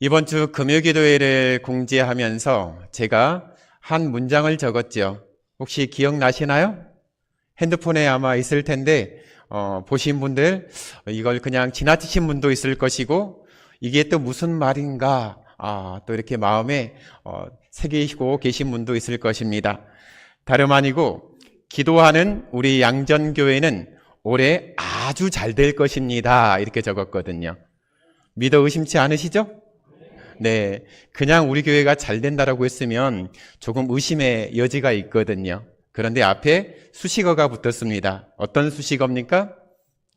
이번 주 금요기도회를 공지하면서 제가 한 문장을 적었죠. 혹시 기억나시나요? 핸드폰에 아마 있을 텐데 보신 분들 이걸 그냥 지나치신 분도 있을 것이고 이게 또 무슨 말인가 또 이렇게 마음에 새기시고 계신 분도 있을 것입니다. 다름 아니고 기도하는 우리 양전교회는 올해 아주 잘 될 것입니다. 이렇게 적었거든요. 믿어 의심치 않으시죠? 네, 그냥 우리 교회가 잘 된다라고 했으면 조금 의심의 여지가 있거든요. 그런데 앞에 수식어가 붙었습니다. 어떤 수식어입니까?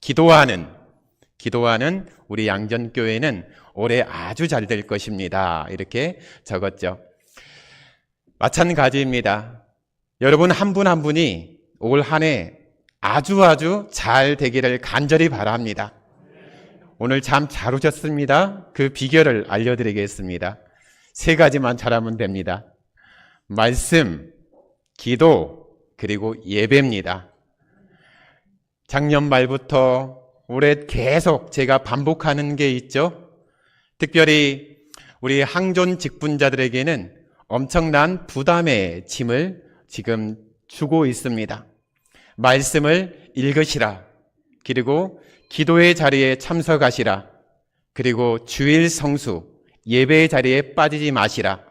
기도하는 우리 양전교회는 올해 아주 잘 될 것입니다. 이렇게 적었죠. 마찬가지입니다. 여러분 한 분 한 분이 올 한 해 아주 잘 되기를 간절히 바랍니다. 오늘 잠 잘 오셨습니다. 그 비결을 알려드리겠습니다. 3가지만 잘하면 됩니다. 말씀, 기도, 그리고 예배입니다. 작년 말부터 올해 계속 제가 반복하는 게 있죠. 특별히 우리 항존 직분자들에게는 엄청난 부담의 짐을 지금 주고 있습니다. 말씀을 읽으시라. 그리고 기도의 자리에 참석하시라. 그리고 주일 성수, 예배의 자리에 빠지지 마시라.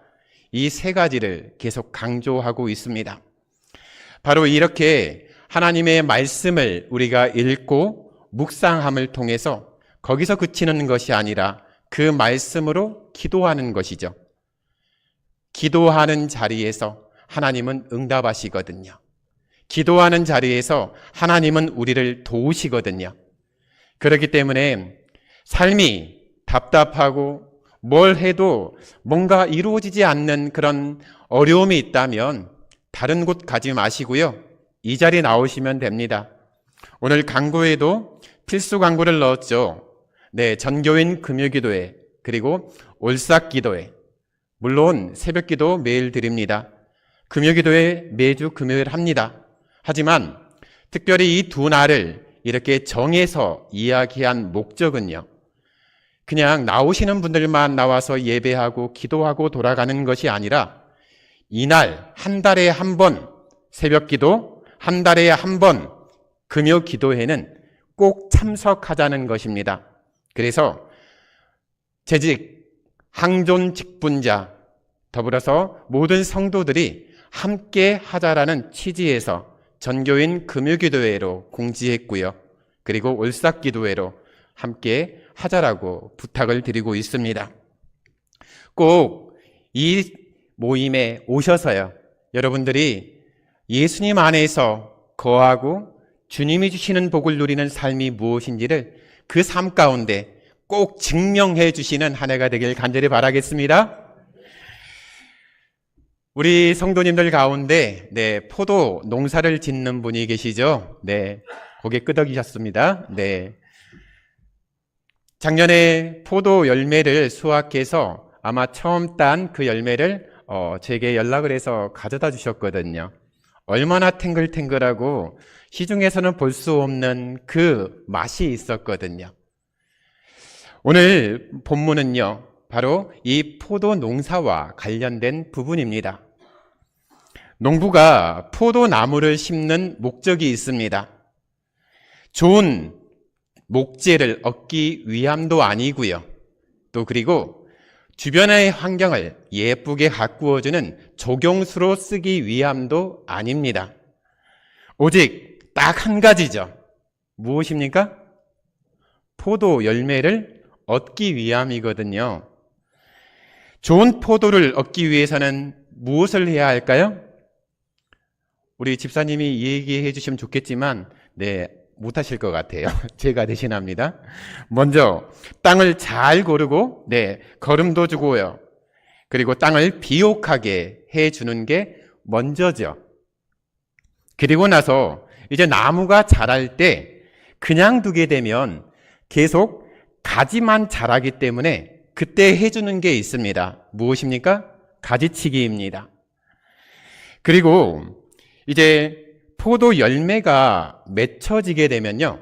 이 3가지를 계속 강조하고 있습니다. 바로 이렇게 하나님의 말씀을 우리가 읽고 묵상함을 통해서 거기서 그치는 것이 아니라 그 말씀으로 기도하는 것이죠. 기도하는 자리에서 하나님은 응답하시거든요. 기도하는 자리에서 하나님은 우리를 도우시거든요. 그렇기 때문에 삶이 답답하고 뭘 해도 뭔가 이루어지지 않는 그런 어려움이 있다면 다른 곳 가지 마시고요. 이 자리에 나오시면 됩니다. 오늘 강구에도 필수 강구를 넣었죠. 네, 전교인 금요기도회 그리고 올싹기도회. 물론 새벽기도 매일 드립니다. 금요기도회 매주 금요일 합니다. 하지만 특별히 이 2날을 이렇게 정해서 이야기한 목적은요. 그냥 나오시는 분들만 나와서 예배하고 기도하고 돌아가는 것이 아니라 이날 한 달에 한 번 새벽기도, 한 달에 한 번 금요기도회는 꼭 참석하자는 것입니다. 그래서 재직, 항존 직분자, 더불어서 모든 성도들이 함께 하자라는 취지에서 전교인 금요기도회로 공지했고요. 그리고 올싹기도회로 함께 하자라고 부탁을 드리고 있습니다. 꼭 이 모임에 오셔서요. 여러분들이 예수님 안에서 거하고 주님이 주시는 복을 누리는 삶이 무엇인지를 그 삶 가운데 꼭 증명해 주시는 한 해가 되길 간절히 바라겠습니다. 우리 성도님들 가운데 포도 농사를 짓는 분이 계시죠? 네, 고개 끄덕이셨습니다. 네, 작년에 포도 열매를 수확해서 아마 처음 딴 그 열매를 제게 연락을 해서 가져다 주셨거든요. 얼마나 탱글탱글하고 시중에서는 볼 수 없는 그 맛이 있었거든요. 오늘 본문은요, 바로 이 포도 농사와 관련된 부분입니다. 농부가 포도나무를 심는 목적이 있습니다. 좋은 목재를 얻기 위함도 아니고요. 또 그리고 주변의 환경을 예쁘게 가꾸어주는 조경수로 쓰기 위함도 아닙니다. 오직 딱 한 가지죠. 무엇입니까? 포도 열매를 얻기 위함이거든요. 좋은 포도를 얻기 위해서는 무엇을 해야 할까요? 우리 집사님이 얘기해 주시면 좋겠지만 못하실 것 같아요. 제가 대신합니다. 먼저 땅을 잘 고르고 거름도 주고요. 그리고 땅을 비옥하게 해주는 게 먼저죠. 그리고 나서 이제 나무가 자랄 때 그냥 두게 되면 계속 가지만 자라기 때문에 그때 해주는 게 있습니다. 무엇입니까? 가지치기입니다. 그리고 이제 포도 열매가 맺혀지게 되면요.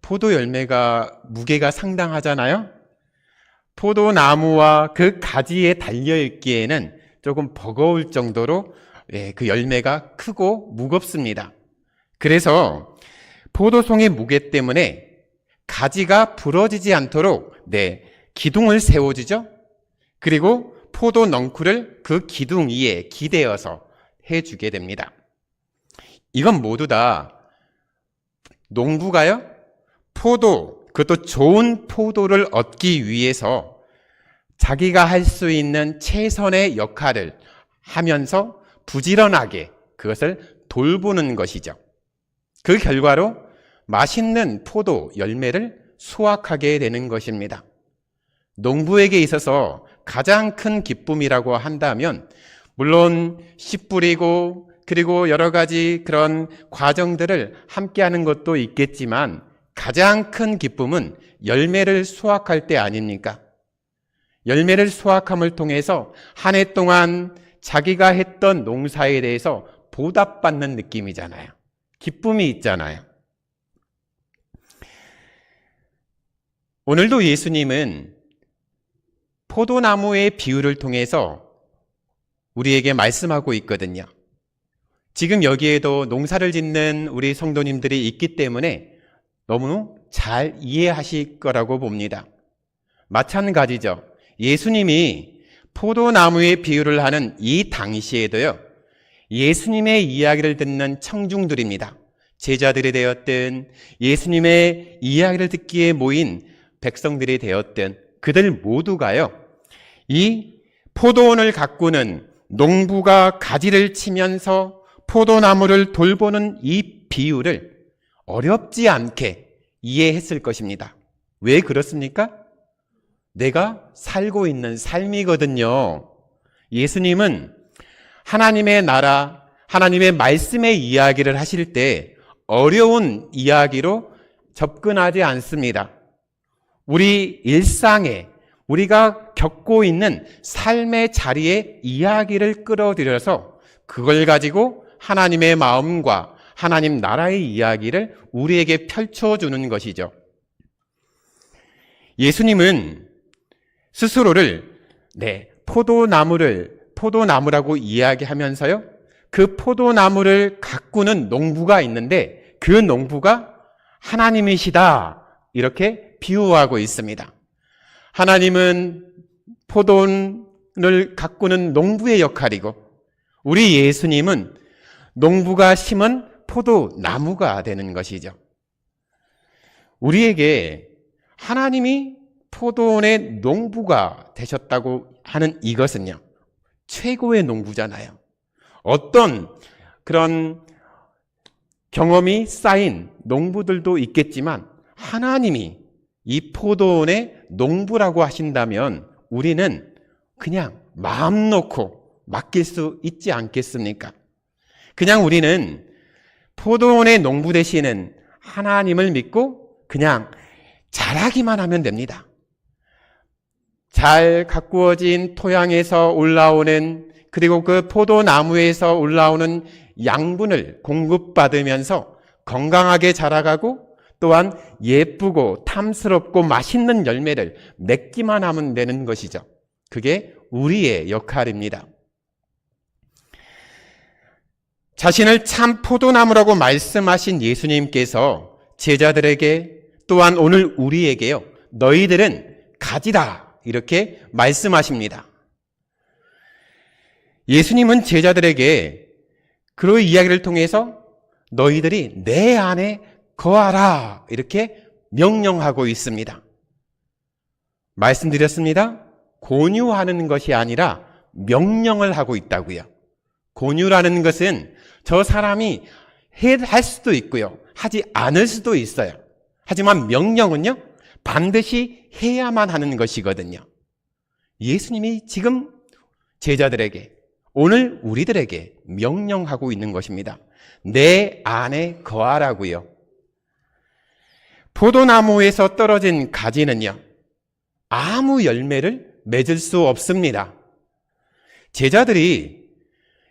포도 열매가 무게가 상당하잖아요. 포도나무와 그 가지에 달려있기에는 조금 버거울 정도로 그 열매가 크고 무겁습니다. 그래서 포도송의 무게 때문에 가지가 부러지지 않도록 기둥을 세워주죠. 그리고 포도 넝쿨을 그 기둥 위에 기대어서 해주게 됩니다. 이건 모두 다 농부가요, 그것도 좋은 포도를 얻기 위해서 자기가 할 수 있는 최선의 역할을 하면서 부지런하게 그것을 돌보는 것이죠. 그 결과로 맛있는 포도 열매를 수확하게 되는 것입니다. 농부에게 있어서 가장 큰 기쁨이라고 한다면 물론 씨 뿌리고 그리고 여러 가지 그런 과정들을 함께하는 것도 있겠지만 가장 큰 기쁨은 열매를 수확할 때 아닙니까? 열매를 수확함을 통해서 한 해 동안 자기가 했던 농사에 대해서 보답받는 느낌이잖아요. 기쁨이 있잖아요. 오늘도 예수님은 포도나무의 비유를 통해서 우리에게 말씀하고 있거든요. 지금 여기에도 농사를 짓는 우리 성도님들이 있기 때문에 너무 잘 이해하실 거라고 봅니다. 마찬가지죠. 예수님이 포도나무의 비유를 하는 이 당시에도요, 예수님의 이야기를 듣는 청중들입니다. 제자들이 되었든 예수님의 이야기를 듣기에 모인 백성들이 되었든 그들 모두가요, 이 포도원을 가꾸는 농부가 가지를 치면서 포도나무를 돌보는 이 비유를 어렵지 않게 이해했을 것입니다. 왜 그렇습니까? 내가 살고 있는 삶이거든요. 예수님은 하나님의 나라, 하나님의 말씀의 이야기를 하실 때 어려운 이야기로 접근하지 않습니다. 우리 일상에 우리가 겪고 있는 삶의 자리에 이야기를 끌어들여서 그걸 가지고 하나님의 마음과 하나님 나라의 이야기를 우리에게 펼쳐주는 것이죠. 예수님은 스스로를 포도나무라고 이야기하면서요, 그 포도나무를 가꾸는 농부가 있는데 그 농부가 하나님이시다, 이렇게 비유하고 있습니다. 하나님은 포도를 가꾸는 농부의 역할이고 우리 예수님은 농부가 심은 포도나무가 되는 것이죠. 우리에게 하나님이 포도원의 농부가 되셨다고 하는 이것은요, 최고의 농부잖아요. 어떤 그런 경험이 쌓인 농부들도 있겠지만 하나님이 이 포도원의 농부라고 하신다면 우리는 그냥 마음 놓고 맡길 수 있지 않겠습니까? 그냥 우리는 포도원의 농부 되시는 하나님을 믿고 그냥 잘하기만 하면 됩니다. 잘 가꾸어진 토양에서 올라오는, 그리고 그 포도나무에서 올라오는 양분을 공급받으면서 건강하게 자라가고 또한 예쁘고 탐스럽고 맛있는 열매를 맺기만 하면 되는 것이죠. 그게 우리의 역할입니다. 자신을 참 포도나무라고 말씀하신 예수님께서 제자들에게 또한 오늘 우리에게요, 너희들은 가지다, 이렇게 말씀하십니다. 예수님은 제자들에게 그 이야기를 통해서 너희들이 내 안에 거하라, 이렇게 명령하고 있습니다. 말씀드렸습니다. 권유하는 것이 아니라 명령을 하고 있다고요. 권유라는 것은 저 사람이 할 수도 있고요, 하지 않을 수도 있어요. 하지만 명령은요, 반드시 해야만 하는 것이거든요. 예수님이 지금 제자들에게, 오늘 우리들에게 명령하고 있는 것입니다. 내 안에 거하라고요. 포도나무에서 떨어진 가지는요, 아무 열매를 맺을 수 없습니다. 제자들이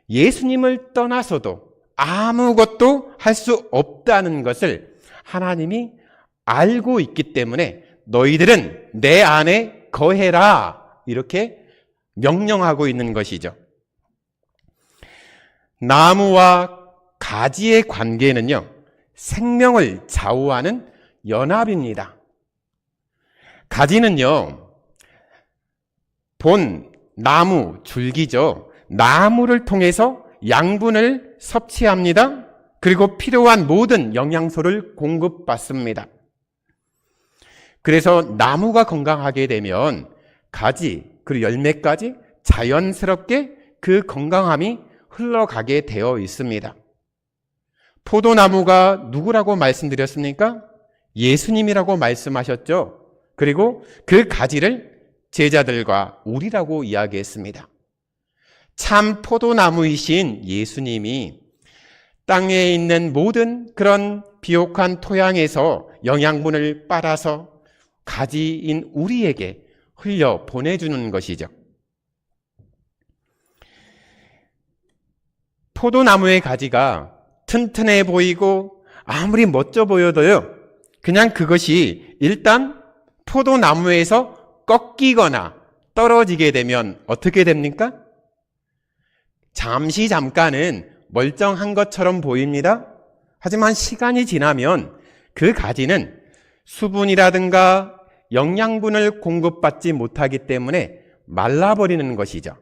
예수님을 떠나서도 아무것도 할 수 없다는 것을 하나님이 알고 있기 때문에 너희들은 내 안에 거해라 이렇게 명령하고 있는 것이죠. 나무와 가지의 관계는요, 생명을 좌우하는 연합입니다. 가지는요, 본, 나무, 줄기죠. 나무를 통해서 양분을 섭취합니다. 그리고 필요한 모든 영양소를 공급받습니다. 그래서 나무가 건강하게 되면 가지, 그리고 열매까지 자연스럽게 그 건강함이 흘러가게 되어 있습니다. 포도나무가 누구라고 말씀드렸습니까? 예수님이라고 말씀하셨죠. 그리고 그 가지를 제자들과 우리라고 이야기했습니다. 참 포도나무이신 예수님이 땅에 있는 모든 그런 비옥한 토양에서 영양분을 빨아서 가지인 우리에게 흘려 보내주는 것이죠. 포도나무의 가지가 튼튼해 보이고 아무리 멋져 보여도요, 그냥 그것이 일단 포도나무에서 꺾이거나 떨어지게 되면 어떻게 됩니까? 잠깐은 멀쩡한 것처럼 보입니다. 하지만 시간이 지나면 그 가지는 수분이라든가 영양분을 공급받지 못하기 때문에 말라버리는 것이죠.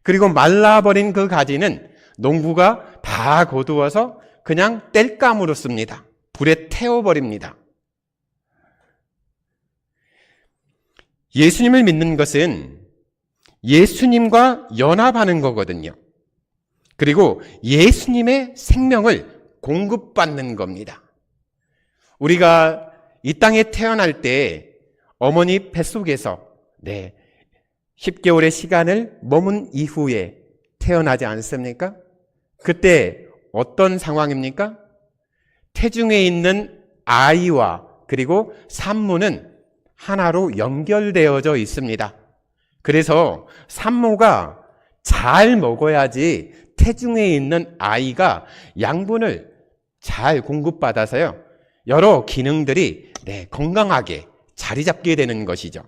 그리고 말라버린 그 가지는 농부가 다 거두어서 그냥 땔감으로 씁니다. 불에 태워버립니다. 예수님을 믿는 것은 예수님과 연합하는 거거든요. 그리고 예수님의 생명을 공급받는 겁니다. 우리가 이 땅에 태어날 때 어머니 뱃속에서 10개월의 시간을 머문 이후에 태어나지 않습니까? 그때 어떤 상황입니까? 태중에 있는 아이와 그리고 산모는 하나로 연결되어져 있습니다. 그래서 산모가 잘 먹어야지 태중에 있는 아이가 양분을 잘 공급받아서요, 여러 기능들이 건강하게 자리 잡게 되는 것이죠.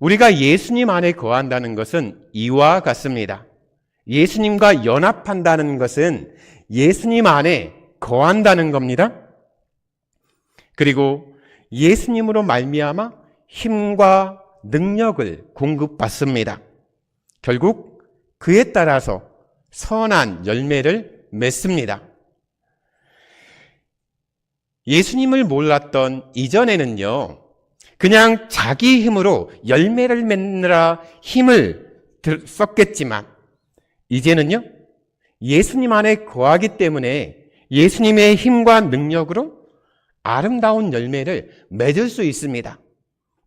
우리가 예수님 안에 거한다는 것은 이와 같습니다. 예수님과 연합한다는 것은 예수님 안에 거한다는 겁니다. 그리고 예수님으로 말미암아 힘과 능력을 공급받습니다. 결국 그에 따라서 선한 열매를 맺습니다. 예수님을 몰랐던 이전에는요, 그냥 자기 힘으로 열매를 맺느라 힘을 썼겠지만, 이제는요, 예수님 안에 거하기 때문에 예수님의 힘과 능력으로 아름다운 열매를 맺을 수 있습니다.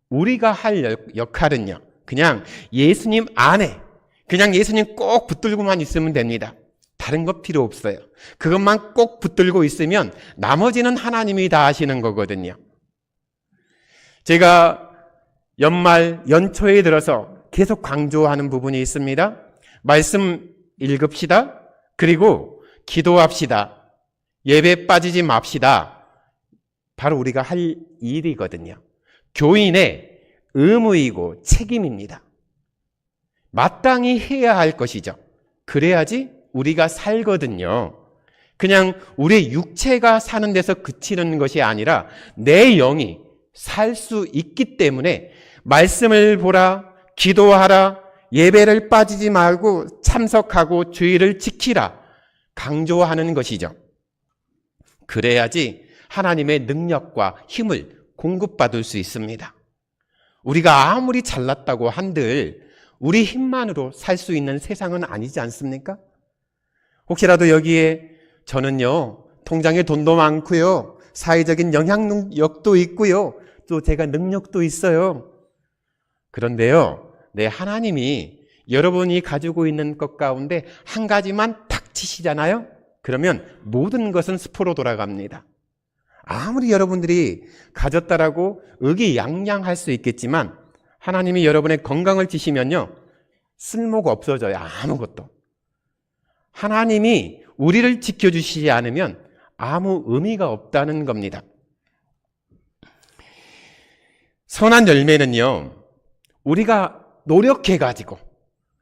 우리가 할 역할은요, 그냥 예수님 안에, 그냥 예수님 꼭 붙들고만 있으면 됩니다. 다른 거 필요 없어요. 그것만 꼭 붙들고 있으면 나머지는 하나님이 다 하시는 거거든요. 제가 연초에 들어서 계속 강조하는 부분이 있습니다. 말씀 읽읍시다. 그리고 기도합시다. 예배 빠지지 맙시다. 바로 우리가 할 일이거든요. 교인의 의무이고 책임입니다. 마땅히 해야 할 것이죠. 그래야지 우리가 살거든요. 그냥 우리 육체가 사는 데서 그치는 것이 아니라 내 영이 살 수 있기 때문에 말씀을 보라, 기도하라, 예배를 빠지지 말고 참석하고 주의를 지키라 강조하는 것이죠. 그래야지 하나님의 능력과 힘을 공급받을 수 있습니다. 우리가 아무리 잘났다고 한들 우리 힘만으로 살 수 있는 세상은 아니지 않습니까? 혹시라도 여기에 저는요, 통장에 돈도 많고요, 사회적인 영향력도 있고요, 또 제가 능력도 있어요. 그런데요, 하나님이 여러분이 가지고 있는 것 가운데 한 가지만 탁 치시잖아요? 그러면 모든 것은 수포로 돌아갑니다. 아무리 여러분들이 가졌다라고 의기양양할 수 있겠지만 하나님이 여러분의 건강을 주시면요, 쓸모가 없어져요. 아무것도. 하나님이 우리를 지켜주시지 않으면 아무 의미가 없다는 겁니다. 선한 열매는요, 우리가 노력해가지고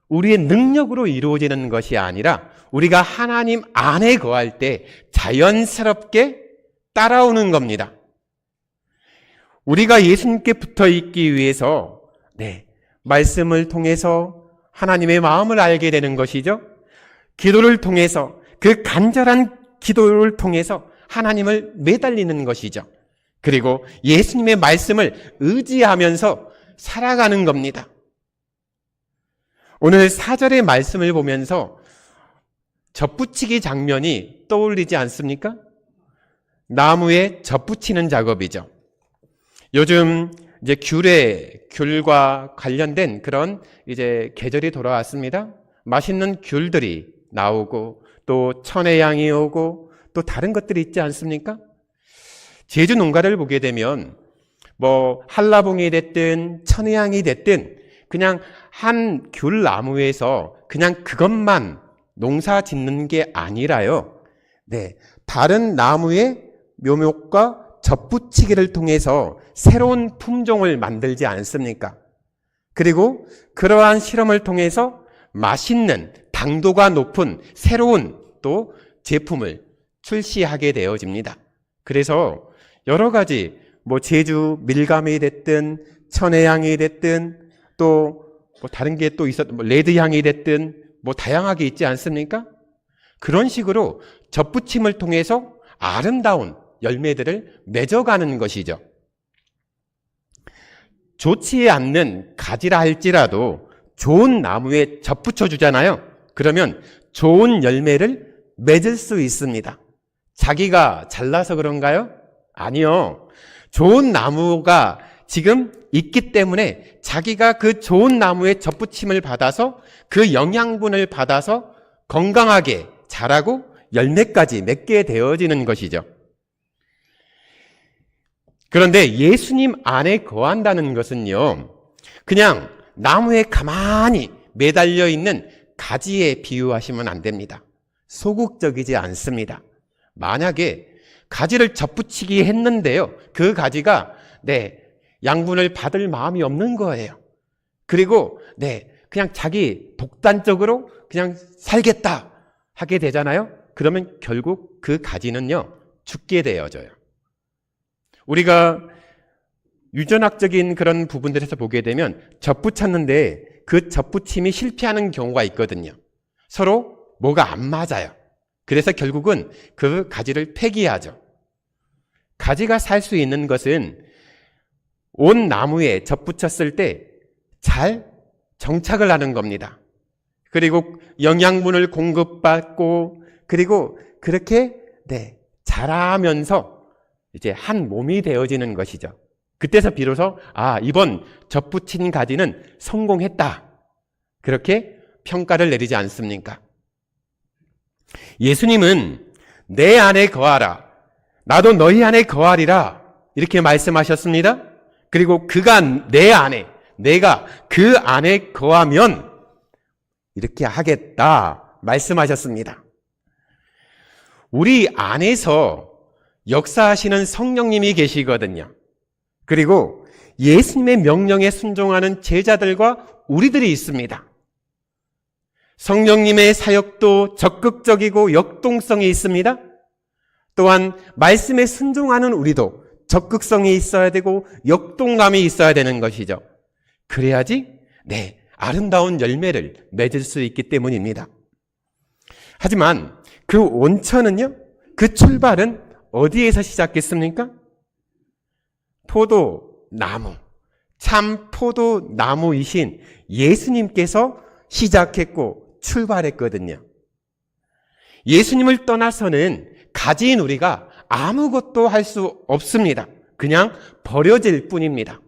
우리의 능력으로 이루어지는 것이 아니라 우리가 하나님 안에 거할 때 자연스럽게 따라오는 겁니다. 우리가 예수님께 붙어 있기 위해서 말씀을 통해서 하나님의 마음을 알게 되는 것이죠. 기도를 통해서, 그 간절한 기도를 통해서 하나님을 매달리는 것이죠. 그리고 예수님의 말씀을 의지하면서 살아가는 겁니다. 오늘 4절의 말씀을 보면서 젖붙이기 장면이 떠올리지 않습니까? 나무에 젖붙이는 작업이죠. 요즘 이제 귤과 관련된 그런 이제 계절이 돌아왔습니다. 맛있는 귤들이 나오고 또 천혜향이 오고 또 다른 것들이 있지 않습니까? 제주 농가를 보게 되면 뭐 한라봉이 됐든 천혜향이 됐든 그냥 한 귤나무에서 그냥 그것만 농사 짓는 게 아니라요. 다른 나무의 묘목과 젖붙이기를 통해서 새로운 품종을 만들지 않습니까? 그리고 그러한 실험을 통해서 맛있는 당도가 높은 새로운 또 제품을 출시하게 되어집니다. 그래서 여러 가지 뭐 제주 밀감이 됐든 천혜향이 됐든 또 뭐 다른 게 또 있었던 뭐 레드향이 됐든 뭐 다양하게 있지 않습니까? 그런 식으로 젖붙임을 통해서 아름다운 열매들을 맺어가는 것이죠. 좋지 않는 가지라 할지라도 좋은 나무에 젖붙여 주잖아요. 그러면 좋은 열매를 맺을 수 있습니다. 자기가 잘나서 그런가요? 아니요. 좋은 나무가 지금 있기 때문에 자기가 그 좋은 나무에 젖붙임을 받아서 그 영양분을 받아서 건강하게 자라고 열매까지 맺게 되어지는 것이죠. 그런데 예수님 안에 거한다는 것은요, 그냥 나무에 가만히 매달려 있는 가지에 비유하시면 안 됩니다. 소극적이지 않습니다. 만약에 가지를 젖붙이기 했는데요, 그 가지가 양분을 받을 마음이 없는 거예요. 그리고 그냥 자기 독단적으로 그냥 살겠다 하게 되잖아요. 그러면 결국 그 가지는요, 죽게 되어져요. 우리가 유전학적인 그런 부분들에서 보게 되면 젖붙였는데 그 젖붙임이 실패하는 경우가 있거든요. 서로 뭐가 안 맞아요. 그래서 결국은 그 가지를 폐기하죠. 가지가 살 수 있는 것은 온 나무에 젖붙였을 때 잘 정착을 하는 겁니다. 그리고 영양분을 공급받고 그리고 그렇게 자라면서 이제 한 몸이 되어지는 것이죠. 그때서 비로소 이번 젖붙인 가지는 성공했다. 그렇게 평가를 내리지 않습니까? 예수님은 내 안에 거하라. 나도 너희 안에 거하리라. 이렇게 말씀하셨습니다. 그리고 그가 내 안에, 내가 그 안에 거하면 이렇게 하겠다 말씀하셨습니다. 우리 안에서 역사하시는 성령님이 계시거든요. 그리고 예수님의 명령에 순종하는 제자들과 우리들이 있습니다. 성령님의 사역도 적극적이고 역동성이 있습니다. 또한 말씀에 순종하는 우리도 적극성이 있어야 되고 역동감이 있어야 되는 것이죠. 그래야지 아름다운 열매를 맺을 수 있기 때문입니다. 하지만 그 원천은요, 그 출발은 어디에서 시작했습니까? 포도나무, 참 포도나무이신 예수님께서 시작했고 출발했거든요. 예수님을 떠나서는 가지인 우리가 아무것도 할 수 없습니다. 그냥 버려질 뿐입니다.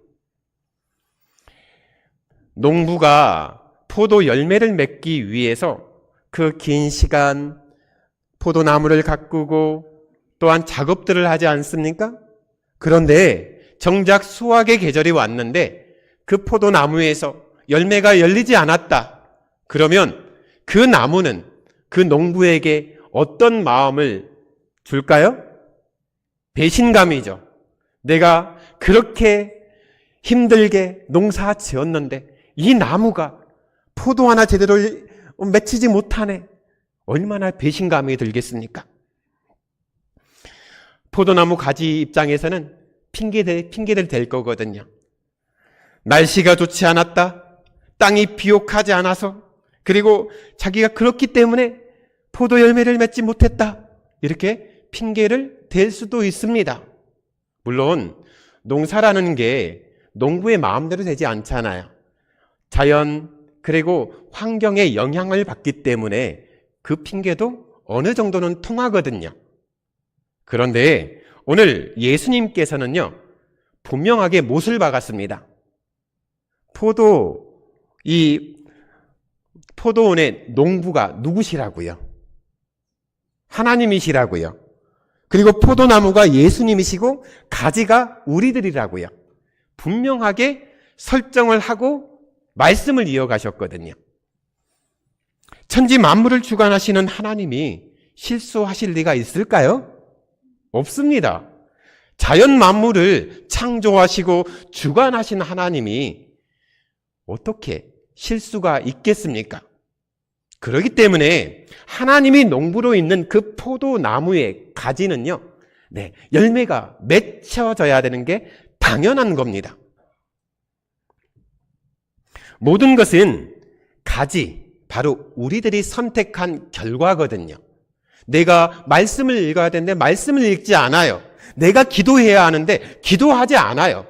농부가 포도 열매를 맺기 위해서 그 긴 시간 포도나무를 가꾸고 또한 작업들을 하지 않습니까? 그런데 정작 수확의 계절이 왔는데 그 포도나무에서 열매가 열리지 않았다. 그러면 그 나무는 그 농부에게 어떤 마음을 줄까요? 배신감이죠. 내가 그렇게 힘들게 농사 지었는데 이 나무가 포도 하나 제대로 맺히지 못하네. 얼마나 배신감이 들겠습니까? 포도나무 가지 입장에서는 핑계를 댈 거거든요. 날씨가 좋지 않았다. 땅이 비옥하지 않아서. 그리고 자기가 그렇기 때문에 포도 열매를 맺지 못했다. 이렇게 핑계를 댈 수도 있습니다. 물론 농사라는 게 농부의 마음대로 되지 않잖아요. 자연 그리고 환경의 영향을 받기 때문에 그 핑계도 어느 정도는 통하거든요. 그런데 오늘 예수님께서는요, 분명하게 못을 박았습니다. 포도원의 농부가 누구시라고요? 하나님이시라고요. 그리고 포도나무가 예수님이시고 가지가 우리들이라고요. 분명하게 설정을 하고 말씀을 이어가셨거든요. 천지 만물을 주관하시는 하나님이 실수하실 리가 있을까요? 없습니다. 자연 만물을 창조하시고 주관하신 하나님이 어떻게 실수가 있겠습니까? 그렇기 때문에 하나님이 농부로 있는 그 포도나무의 가지는요, 열매가 맺혀져야 되는 게 당연한 겁니다. 모든 것은 가지, 바로 우리들이 선택한 결과거든요. 내가 말씀을 읽어야 되는데 말씀을 읽지 않아요. 내가 기도해야 하는데 기도하지 않아요.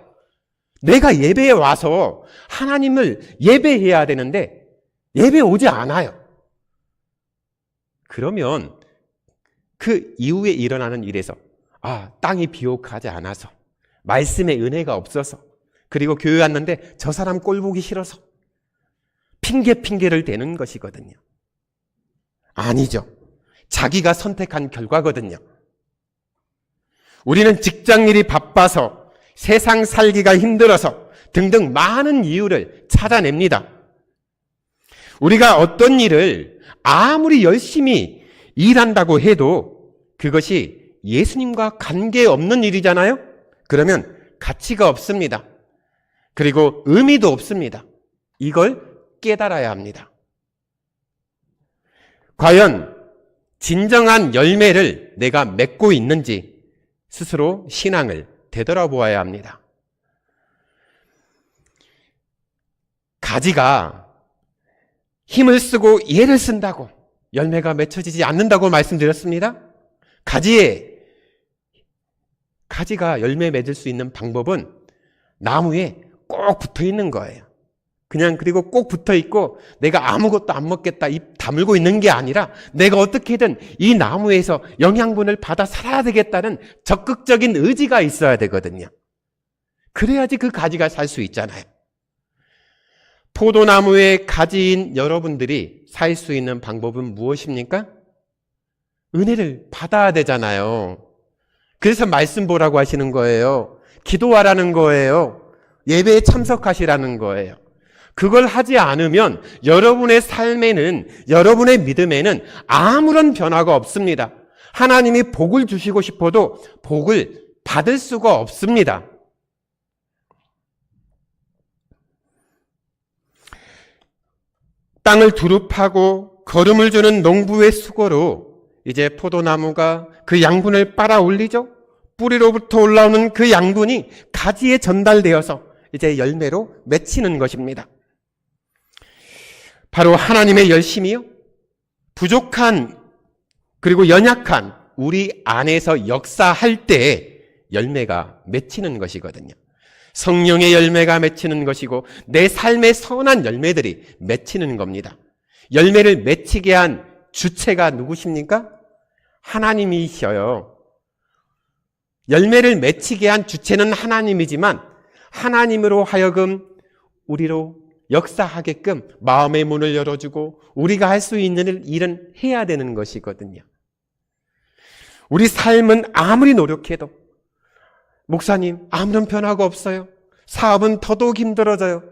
내가 예배에 와서 하나님을 예배해야 되는데 예배 오지 않아요. 그러면 그 이후에 일어나는 일에서 땅이 비옥하지 않아서, 말씀의 은혜가 없어서, 그리고 교회 왔는데 저 사람 꼴 보기 싫어서 핑계를 대는 것이거든요. 아니죠. 자기가 선택한 결과거든요. 우리는 직장일이 바빠서, 세상 살기가 힘들어서 등등 많은 이유를 찾아냅니다. 우리가 어떤 일을 아무리 열심히 일한다고 해도 그것이 예수님과 관계없는 일이잖아요? 그러면 가치가 없습니다. 그리고 의미도 없습니다. 이걸 깨달아야 합니다. 과연 진정한 열매를 내가 맺고 있는지 스스로 신앙을 되돌아보아야 합니다. 가지가 힘을 쓰고 애를 쓴다고 열매가 맺혀지지 않는다고 말씀드렸습니다. 가지가 열매 맺을 수 있는 방법은 나무에 꼭 붙어 있는 거예요. 그리고 꼭 붙어 있고 내가 아무것도 안 먹겠다 입 다물고 있는 게 아니라 내가 어떻게든 이 나무에서 영양분을 받아 살아야 되겠다는 적극적인 의지가 있어야 되거든요. 그래야지 그 가지가 살 수 있잖아요. 포도나무의 가지인 여러분들이 살 수 있는 방법은 무엇입니까? 은혜를 받아야 되잖아요. 그래서 말씀 보라고 하시는 거예요. 기도하라는 거예요. 예배에 참석하시라는 거예요. 그걸 하지 않으면 여러분의 삶에는, 여러분의 믿음에는 아무런 변화가 없습니다. 하나님이 복을 주시고 싶어도 복을 받을 수가 없습니다. 땅을 두릅하고 거름을 주는 농부의 수고로 이제 포도나무가 그 양분을 빨아 올리죠. 뿌리로부터 올라오는 그 양분이 가지에 전달되어서 이제 열매로 맺히는 것입니다. 바로 하나님의 열심이요, 부족한 그리고 연약한 우리 안에서 역사할 때 열매가 맺히는 것이거든요. 성령의 열매가 맺히는 것이고 내 삶의 선한 열매들이 맺히는 겁니다. 열매를 맺히게 한 주체가 누구십니까? 하나님이셔요. 열매를 맺히게 한 주체는 하나님이지만 하나님으로 하여금 우리로 역사하게끔 마음의 문을 열어주고 우리가 할 수 있는 일은 해야 되는 것이거든요. 우리 삶은 아무리 노력해도 목사님 아무런 변화가 없어요. 사업은 더더욱 힘들어져요.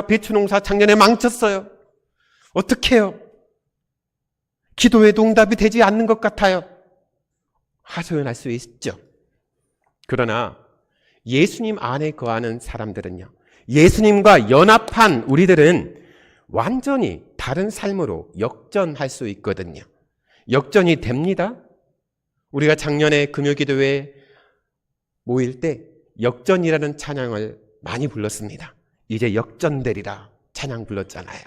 배추 농사 작년에 망쳤어요. 어떡해요? 기도에도 응답이 되지 않는 것 같아요. 하소연할 수 있죠. 그러나 예수님 안에 거하는 사람들은요, 예수님과 연합한 우리들은 완전히 다른 삶으로 역전할 수 있거든요. 역전이 됩니다. 우리가 작년에 금요기도회에 모일 때 역전이라는 찬양을 많이 불렀습니다. 이제 역전되리라 찬양 불렀잖아요.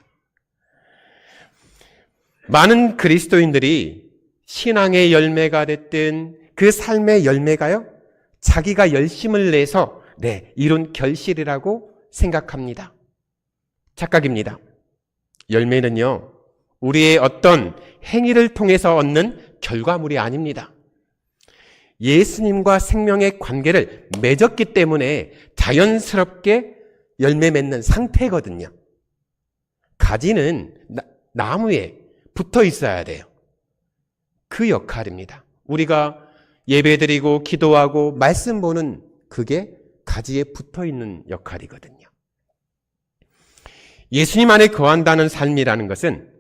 많은 그리스도인들이 신앙의 열매가 됐든 그 삶의 열매가요, 자기가 열심을 내서 이룬 결실이라고 생각합니다. 착각입니다. 열매는요, 우리의 어떤 행위를 통해서 얻는 결과물이 아닙니다. 예수님과 생명의 관계를 맺었기 때문에 자연스럽게 열매 맺는 상태거든요. 가지는 나무에 붙어 있어야 돼요. 그 역할입니다. 우리가 예배드리고 기도하고 말씀 보는 그게 가지에 붙어 있는 역할이거든요. 예수님 안에 거한다는 삶이라는 것은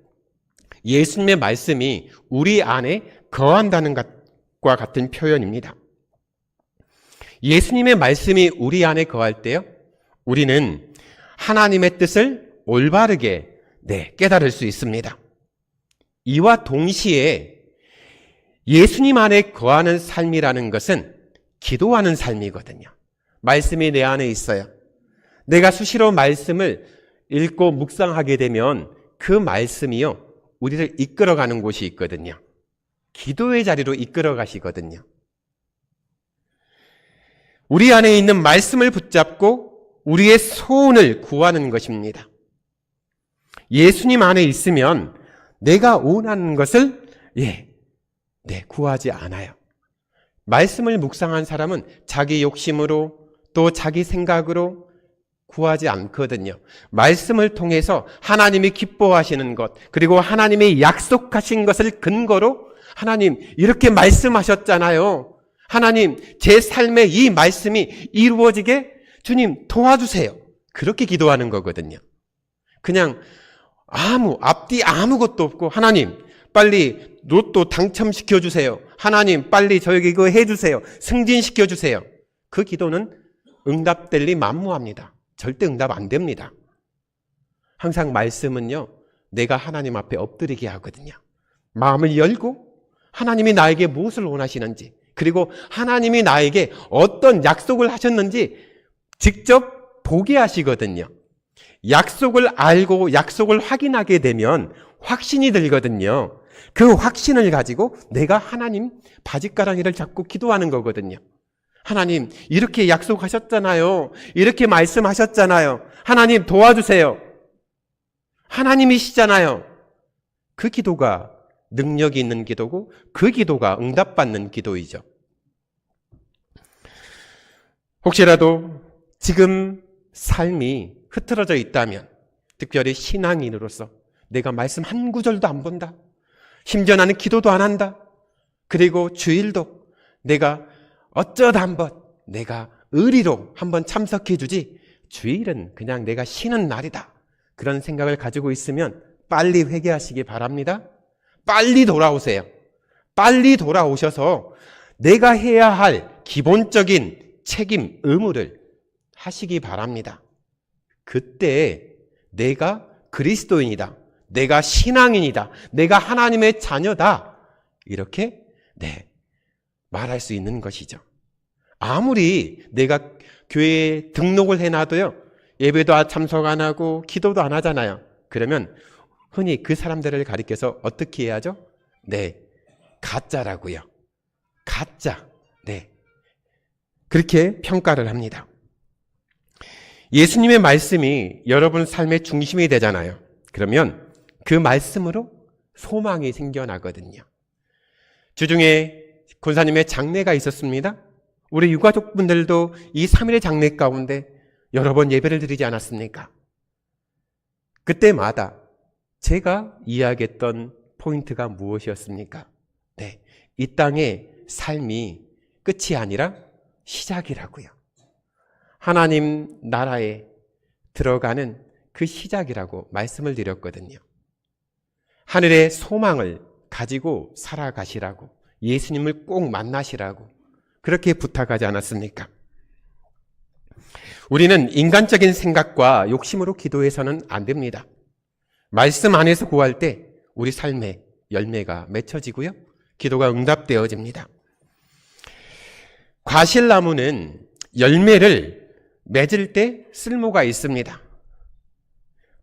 예수님의 말씀이 우리 안에 거한다는 것과 같은 표현입니다. 예수님의 말씀이 우리 안에 거할 때요, 우리는 하나님의 뜻을 올바르게 깨달을 수 있습니다. 이와 동시에 예수님 안에 거하는 삶이라는 것은 기도하는 삶이거든요. 말씀이 내 안에 있어요. 내가 수시로 말씀을 읽고 묵상하게 되면 그 말씀이요, 우리를 이끌어가는 곳이 있거든요. 기도의 자리로 이끌어 가시거든요. 우리 안에 있는 말씀을 붙잡고 우리의 소원을 구하는 것입니다. 예수님 안에 있으면 내가 원하는 것을 구하지 않아요. 말씀을 묵상한 사람은 자기 욕심으로 또 자기 생각으로 구하지 않거든요. 말씀을 통해서 하나님이 기뻐하시는 것, 그리고 하나님이 약속하신 것을 근거로 하나님 이렇게 말씀하셨잖아요. 하나님 제 삶에 이 말씀이 이루어지게 주님 도와주세요. 그렇게 기도하는 거거든요. 그냥 앞뒤 아무것도 없고 하나님 빨리 로또 당첨시켜 주세요. 하나님 빨리 저에게 이거 해주세요. 승진시켜 주세요. 그 기도는 응답될 리 만무합니다. 절대 응답 안 됩니다. 항상 말씀은요, 내가 하나님 앞에 엎드리게 하거든요. 마음을 열고 하나님이 나에게 무엇을 원하시는지, 그리고 하나님이 나에게 어떤 약속을 하셨는지 직접 보게 하시거든요. 약속을 알고 약속을 확인하게 되면 확신이 들거든요. 그 확신을 가지고 내가 하나님 바짓가랑이를 잡고 기도하는 거거든요. 하나님 이렇게 약속하셨잖아요. 이렇게 말씀하셨잖아요. 하나님 도와주세요. 하나님이시잖아요. 그 기도가 능력이 있는 기도고 그 기도가 응답받는 기도이죠. 혹시라도 지금 삶이 흐트러져 있다면, 특별히 신앙인으로서 내가 말씀 한 구절도 안 본다, 심지어 나는 기도도 안 한다, 그리고 주일도 내가 어쩌다 한번 내가 의리로 한번 참석해 주지, 주일은 그냥 내가 쉬는 날이다, 그런 생각을 가지고 있으면 빨리 회개하시기 바랍니다. 빨리 돌아오세요. 빨리 돌아오셔서 내가 해야 할 기본적인 책임, 의무를 하시기 바랍니다. 그때 내가 그리스도인이다, 내가 신앙인이다, 내가 하나님의 자녀다, 이렇게 말할 수 있는 것이죠. 아무리 내가 교회에 등록을 해놔도요, 예배도 참석 안 하고 기도도 안 하잖아요. 그러면 흔히 그 사람들을 가리켜서 어떻게 해야죠? 가짜라고요. 가짜. 그렇게 평가를 합니다. 예수님의 말씀이 여러분 삶의 중심이 되잖아요. 그러면 그 말씀으로 소망이 생겨나거든요. 주중에 권사님의 장례가 있었습니다. 우리 유가족분들도 이 3일의 장례 가운데 여러 번 예배를 드리지 않았습니까? 그때마다 제가 이야기했던 포인트가 무엇이었습니까? 이 땅의 삶이 끝이 아니라 시작이라고요. 하나님 나라에 들어가는 그 시작이라고 말씀을 드렸거든요. 하늘의 소망을 가지고 살아가시라고, 예수님을 꼭 만나시라고 그렇게 부탁하지 않았습니까? 우리는 인간적인 생각과 욕심으로 기도해서는 안 됩니다. 말씀 안에서 구할 때 우리 삶에 열매가 맺혀지고요. 기도가 응답되어집니다. 과실나무는 열매를 맺을 때 쓸모가 있습니다.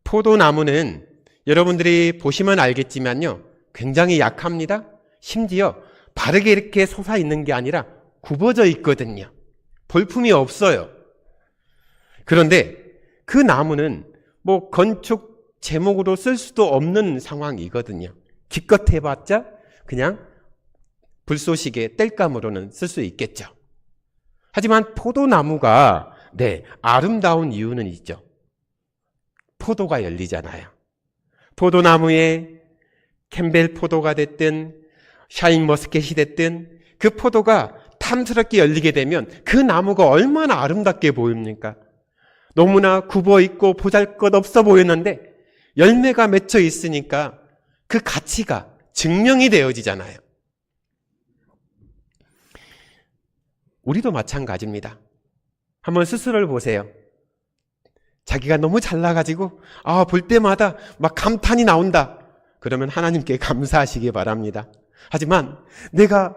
포도나무는 여러분들이 보시면 알겠지만요, 굉장히 약합니다. 심지어 바르게 이렇게 솟아있는 게 아니라 굽어져 있거든요. 볼품이 없어요. 그런데 그 나무는 뭐 건축 제목으로 쓸 수도 없는 상황이거든요. 기껏 해봤자 그냥 불쏘시개 땔감으로는 쓸 수 있겠죠. 하지만 포도나무가 아름다운 이유는 있죠. 포도가 열리잖아요. 포도나무에 캠벨 포도가 됐든 샤인머스켓이 됐든 그 포도가 탐스럽게 열리게 되면 그 나무가 얼마나 아름답게 보입니까? 너무나 굽어있고 보잘것없어 보였는데 열매가 맺혀 있으니까 그 가치가 증명이 되어지잖아요. 우리도 마찬가지입니다. 한번 스스로를 보세요. 자기가 너무 잘나가지고 볼 때마다 막 감탄이 나온다. 그러면 하나님께 감사하시기 바랍니다. 하지만 내가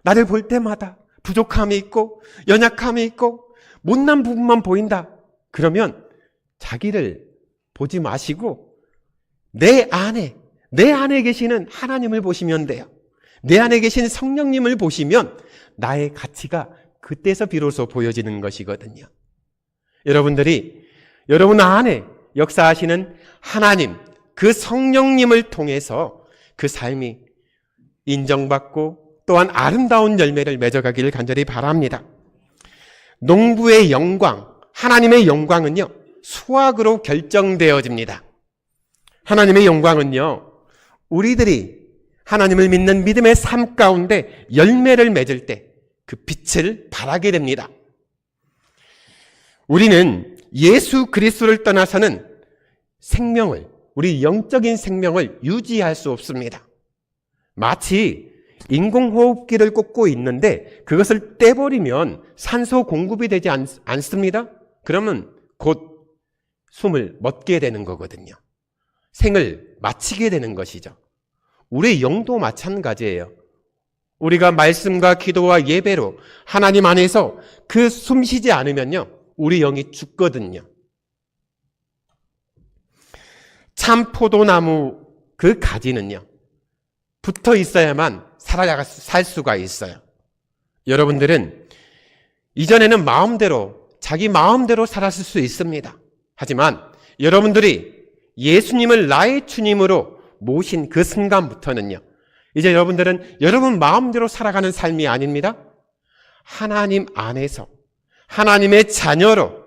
나를 볼 때마다 부족함이 있고 연약함이 있고 못난 부분만 보인다. 그러면 자기를 보지 마시고 내 안에 계시는 하나님을 보시면 돼요. 내 안에 계신 성령님을 보시면 나의 가치가 그때서 비로소 보여지는 것이거든요. 여러분들이 여러분 안에 역사하시는 하나님, 그 성령님을 통해서 그 삶이 인정받고 또한 아름다운 열매를 맺어가기를 간절히 바랍니다. 농부의 영광, 하나님의 영광은요, 수확으로 결정되어집니다. 하나님의 영광은요, 우리들이 하나님을 믿는 믿음의 삶 가운데 열매를 맺을 때 그 빛을 발하게 됩니다. 우리는 예수 그리스도를 떠나서는 우리 영적인 생명을 유지할 수 없습니다. 마치 인공호흡기를 꽂고 있는데 그것을 떼버리면 산소 공급이 되지 않습니다. 그러면 곧 숨을 멎게 되는 거거든요. 생을 마치게 되는 것이죠. 우리의 영도 마찬가지예요. 우리가 말씀과 기도와 예배로 하나님 안에서 그 숨쉬지 않으면요, 우리 영이 죽거든요. 참 포도나무 그 가지는요, 붙어 있어야만 살 수가 있어요. 여러분들은 이전에는 자기 마음대로 살았을 수 있습니다. 하지만 여러분들이 예수님을 나의 주님으로 모신 그 순간부터는요, 이제 여러분들은 여러분 마음대로 살아가는 삶이 아닙니다. 하나님 안에서 하나님의 자녀로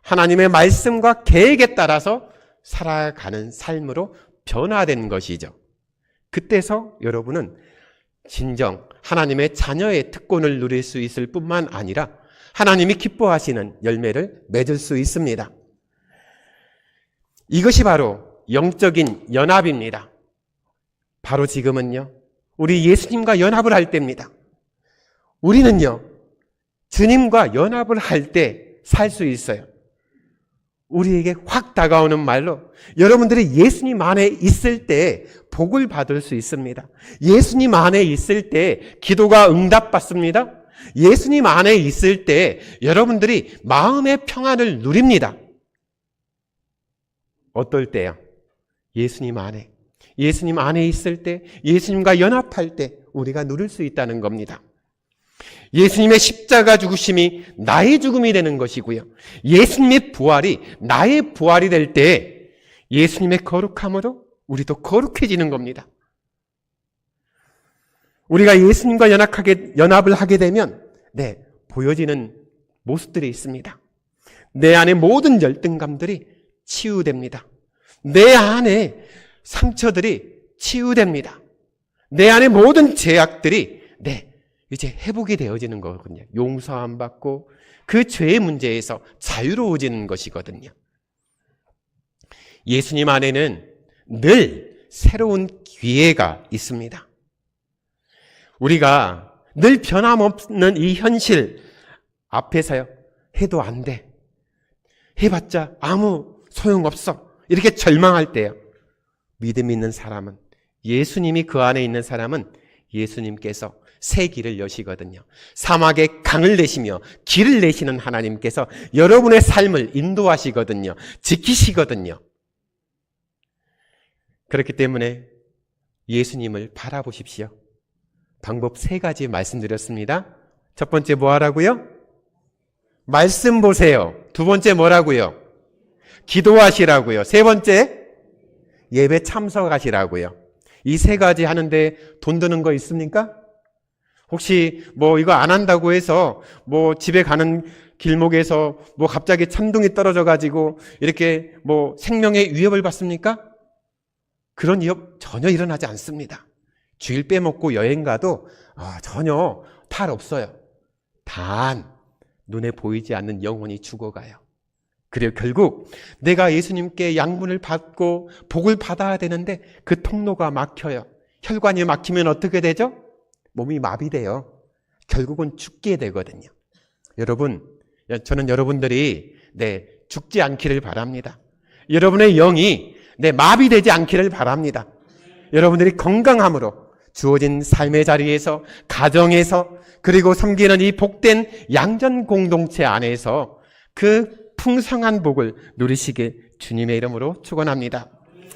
하나님의 말씀과 계획에 따라서 살아가는 삶으로 변화된 것이죠. 그때서 여러분은 진정 하나님의 자녀의 특권을 누릴 수 있을 뿐만 아니라 하나님이 기뻐하시는 열매를 맺을 수 있습니다. 이것이 바로 영적인 연합입니다. 바로 지금은요, 우리 예수님과 연합을 할 때입니다. 우리는요, 주님과 연합을 할 때 살 수 있어요. 우리에게 확 다가오는 말로 여러분들이 예수님 안에 있을 때 복을 받을 수 있습니다. 예수님 안에 있을 때 기도가 응답받습니다. 예수님 안에 있을 때 여러분들이 마음의 평안을 누립니다. 어떨 때요? 예수님 안에 있을 때, 예수님과 연합할 때 우리가 누릴 수 있다는 겁니다. 예수님의 십자가 죽으심이 나의 죽음이 되는 것이고요. 예수님의 부활이 나의 부활이 될 때 예수님의 거룩함으로 우리도 거룩해지는 겁니다. 우리가 예수님과 연합을 하게 되면 보여지는 모습들이 있습니다. 내 안의 모든 열등감들이 치유됩니다. 내 안에 상처들이 치유됩니다. 내 안의 모든 죄악들이 이제 회복이 되어지는 거거든요. 용서함 받고 그 죄의 문제에서 자유로워지는 것이거든요. 예수님 안에는 늘 새로운 기회가 있습니다. 우리가 늘 변함없는 이 현실 앞에서요, 해도 안 돼. 해봤자 아무 소용없어. 이렇게 절망할 때요. 믿음 있는 사람은, 예수님이 그 안에 있는 사람은 예수님께서 새 길을 여시거든요. 사막에 강을 내시며 길을 내시는 하나님께서 여러분의 삶을 인도하시거든요. 지키시거든요. 그렇기 때문에 예수님을 바라보십시오. 방법 3가지 말씀드렸습니다. 첫 번째 뭐 하라고요? 말씀 보세요. 두 번째 뭐라고요? 기도하시라고요. 세 번째 예배 참석하시라고요. 이 3가지 하는데 돈 드는 거 있습니까? 혹시 뭐 이거 안 한다고 해서 뭐 집에 가는 길목에서 뭐 갑자기 천둥이 떨어져 가지고 이렇게 뭐 생명의 위협을 받습니까? 그런 위협 전혀 일어나지 않습니다. 주일 빼먹고 여행 가도 전혀 탈 없어요. 단 눈에 보이지 않는 영혼이 죽어가요. 그리고 결국 내가 예수님께 양분을 받고 복을 받아야 되는데 그 통로가 막혀요. 혈관이 막히면 어떻게 되죠? 몸이 마비돼요. 결국은 죽게 되거든요. 여러분, 저는 여러분들이 죽지 않기를 바랍니다. 여러분의 영이 마비되지 않기를 바랍니다. 여러분들이 건강함으로 주어진 삶의 자리에서, 가정에서, 그리고 섬기는 이 복된 양전 공동체 안에서 그 풍성한 복을 누리시길 주님의 이름으로 축원합니다.